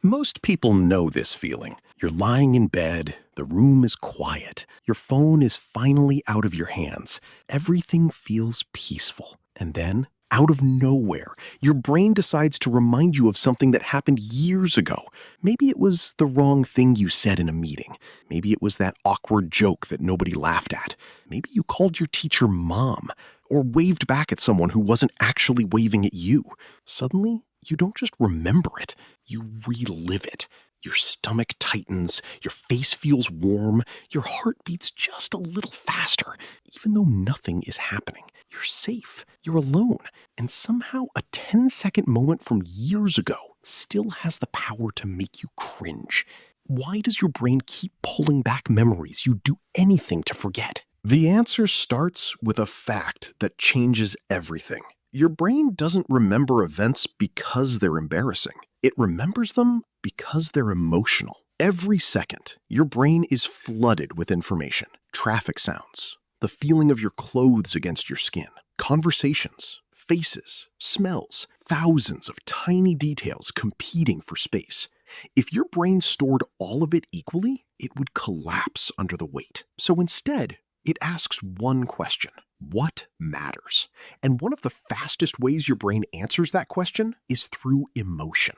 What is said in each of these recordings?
Most people know this feeling. You're lying in bed, the room is quiet, your phone is finally out of your hands. Everything feels peaceful. And then, out of nowhere, your brain decides to remind you of something that happened years ago. Maybe it was the wrong thing you said in a meeting. Maybe it was that awkward joke that nobody laughed at. Maybe you called your teacher mom, or waved back at someone who wasn't actually waving at you. Suddenly, you don't just remember it, you relive it. Your stomach tightens, your face feels warm, your heart beats just a little faster, even though nothing is happening. You're safe, you're alone, and somehow a 10-second moment from years ago still has the power to make you cringe. Why does your brain keep pulling back memories you'd do anything to forget? The answer starts with a fact that changes everything. Your brain doesn't remember events because they're embarrassing. It remembers them because they're emotional. Every second, your brain is flooded with information. Traffic sounds, the feeling of your clothes against your skin, conversations, faces, smells, thousands of tiny details competing for space. If your brain stored all of it equally, it would collapse under the weight. So instead, it asks one question: what matters? And one of the fastest ways your brain answers that question is through emotion.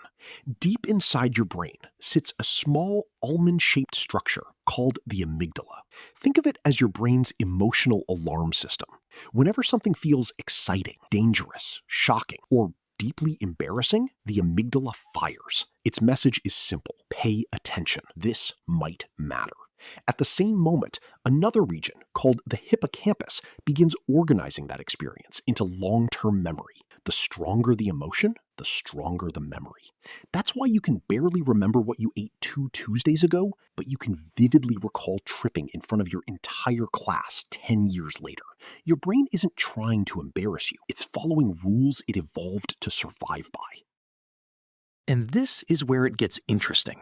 Deep inside your brain sits a small almond-shaped structure called the amygdala. Think of it as your brain's emotional alarm system. Whenever something feels exciting, dangerous, shocking, or deeply embarrassing, the amygdala fires. Its message is simple: pay attention. This might matter. At the same moment, another region called the hippocampus begins organizing that experience into long-term memory. The stronger the emotion, the stronger the memory. That's why you can barely remember what you ate 2 Tuesdays ago, but you can vividly recall tripping in front of your entire class 10 years later. Your brain isn't trying to embarrass you. It's following rules it evolved to survive by. And this is where it gets interesting.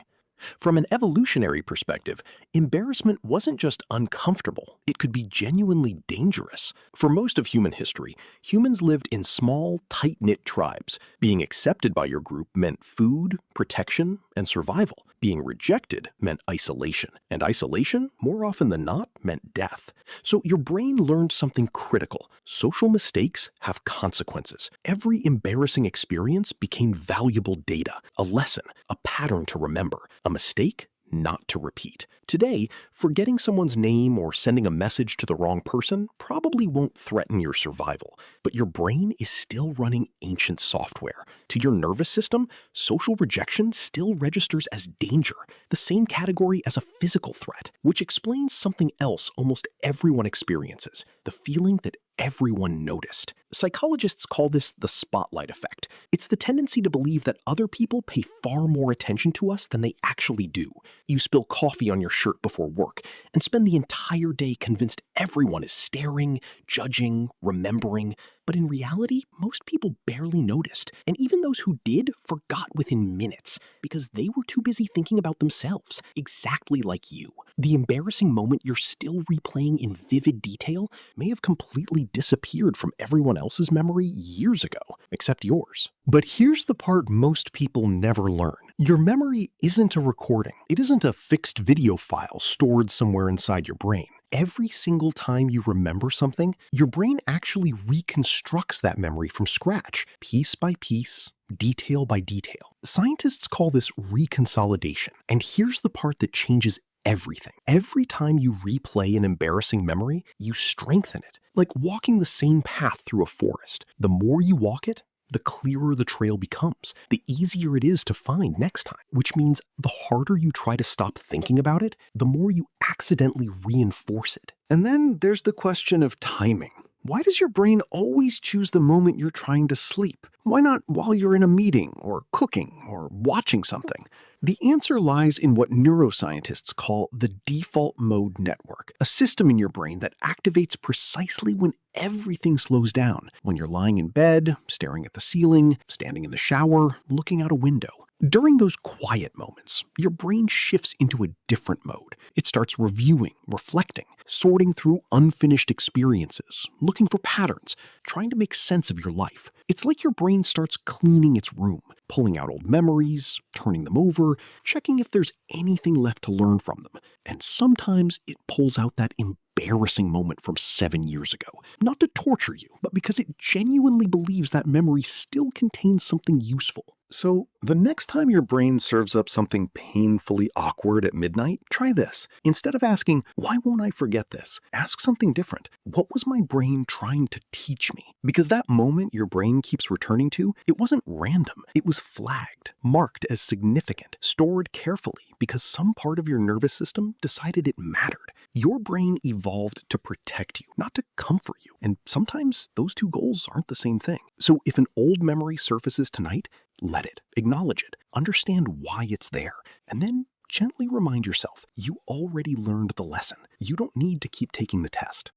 From an evolutionary perspective, embarrassment wasn't just uncomfortable, it could be genuinely dangerous. For most of human history, humans lived in small, tight-knit tribes. Being accepted by your group meant food, protection, and survival. Being rejected meant isolation, and isolation, more often than not, meant death. So your brain learned something critical. Social mistakes have consequences. Every embarrassing experience became valuable data, a lesson, a pattern to remember. A mistake not to repeat. Today, forgetting someone's name or sending a message to the wrong person probably won't threaten your survival, but your brain is still running ancient software. To your nervous system, social rejection still registers as danger, the same category as a physical threat, which explains something else almost everyone experiences: the feeling that everyone noticed. Psychologists call this the spotlight effect. It's the tendency to believe that other people pay far more attention to us than they actually do. You spill coffee on your shirt before work and spend the entire day convinced everyone is staring, judging, remembering. But in reality, most people barely noticed, and even those who did forgot within minutes because they were too busy thinking about themselves, exactly like you. The embarrassing moment you're still replaying in vivid detail may have completely disappeared from everyone else's memory years ago, except yours. But here's the part most people never learn. Your memory isn't a recording. It isn't a fixed video file stored somewhere inside your brain. Every single time you remember something, your brain actually reconstructs that memory from scratch, piece by piece, detail by detail. Scientists call this reconsolidation. And here's the part that changes everything. Every time you replay an embarrassing memory, you strengthen it. Like walking the same path through a forest. The more you walk it, the clearer the trail becomes, the easier it is to find next time, which means the harder you try to stop thinking about it, the more you accidentally reinforce it. And then there's the question of timing. Why does your brain always choose the moment you're trying to sleep? Why not while you're in a meeting or cooking or watching something? The answer lies in what neuroscientists call the default mode network, a system in your brain that activates precisely when everything slows down, when you're lying in bed, staring at the ceiling, standing in the shower, looking out a window. During those quiet moments, your brain shifts into a different mode. It starts reviewing, reflecting, sorting through unfinished experiences, looking for patterns, trying to make sense of your life. It's like your brain starts cleaning its room, pulling out old memories, turning them over, checking if there's anything left to learn from them. And sometimes it pulls out that embarrassing moment from 7 years ago, not to torture you, but because it genuinely believes that memory still contains something useful. So, the next time your brain serves up something painfully awkward at midnight, try this. Instead of asking, "Why won't I forget this?" ask something different. What was my brain trying to teach me? Because that moment your brain keeps returning to, it wasn't random. It was flagged, marked as significant, stored carefully because some part of your nervous system decided it mattered. Your brain evolved to protect you, not to comfort you. And sometimes those two goals aren't the same thing. So if an old memory surfaces tonight, let it, acknowledge it, understand why it's there, and then gently remind yourself you already learned the lesson. You don't need to keep taking the test.